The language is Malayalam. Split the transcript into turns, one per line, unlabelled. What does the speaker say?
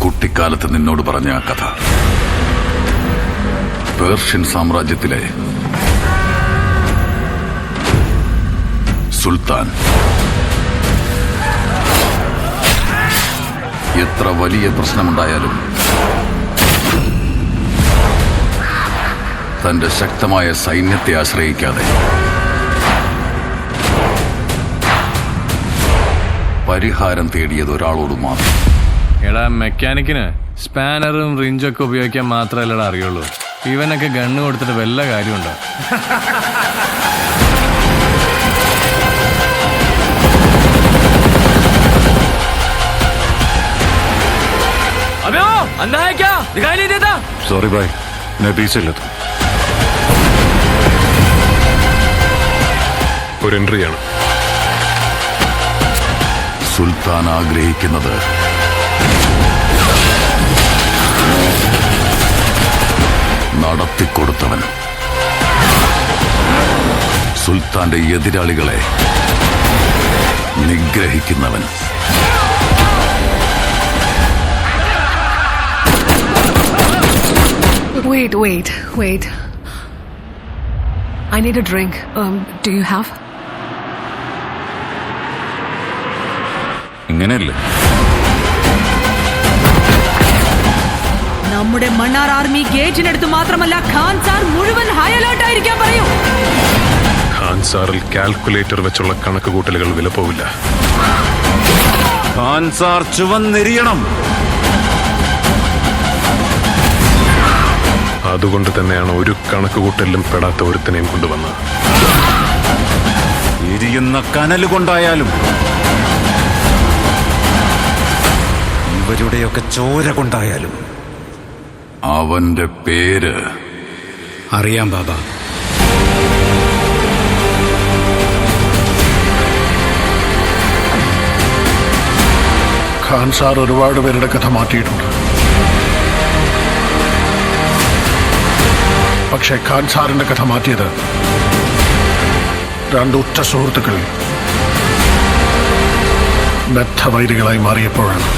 കുട്ടിക്കാലത്ത് നിന്നോട് പറഞ്ഞ ആ കഥ പേർഷ്യൻ സാമ്രാജ്യത്തിലെ സുൽത്താൻ എത്ര വലിയ പ്രശ്നമുണ്ടായാലും തന്റെ ശക്തമായ സൈന്യത്തെ ആശ്രയിക്കാതെ പരിഹാരം തേടിയത് ഒരാളോട് മാത്രം.
എടാ, മെക്കാനിക്കിന് സ്പാനറും റിഞ്ചൊക്കെ ഉപയോഗിക്കാൻ മാത്രമല്ലടാ അറിയുള്ളൂ. ഇവനൊക്കെ ഗണ്ണ് കൊടുത്തിട്ട് വല്ല കാര്യമുണ്ടോ?
सॉरी भाई, मैं पीछे लेता हूं. ഒരു എൻട്രിയാണ്.
സുൽത്താൻ ആഗ്രഹിക്കുന്നത് നടത്തിക്കൊടുത്തവൻ, സുൽത്താന്റെ എതിരാളികളെ നിഗ്രഹിക്കുന്നവൻ.
Wait. I need a drink. Do you have?
ഇങ്ങനെയല്ലേ
നമ്മുടെ മണ്ണാർ ആർമി ഗേറ്റിനടുത്ത് മാത്രമല്ല ഖാൻ സാർ മുഴുവൻ ഹൈ അലേർട്ട് ആയിരിക്കാൻ പറയൂ.
ഖാൻ സാറിൽ കാൽക്കുലേറ്റർ വെച്ചുള്ള കണക്ക് കൂട്ടലുകൾ വില പോവില്ല.
ഖാൻ സാർ ചുവന്നെരിയണം.
അതുകൊണ്ട് തന്നെയാണ് ഒരു കണക്കുകൂട്ടലിലും പെടാത്ത ഒരുത്തനെയും കൊണ്ടുവന്നത്.
എരിയുന്ന കനലുകൊണ്ടായാലും ഇവരുടെയൊക്കെ ചോര കൊണ്ടായാലും
അവന്റെ പേര്
അറിയാം ബാബ.
ഖാൻ സാർ ഒരുപാട് പേരുടെ കഥ മാറ്റിയിട്ടുണ്ട്. പക്ഷേ ഖാൻ സാറിന്റെ കഥ മാറ്റിയത് രണ്ട് ഉറ്റ സുഹൃത്തുക്കൾ ബദ്ധവൈരികളായി മാറിയപ്പോഴാണ്.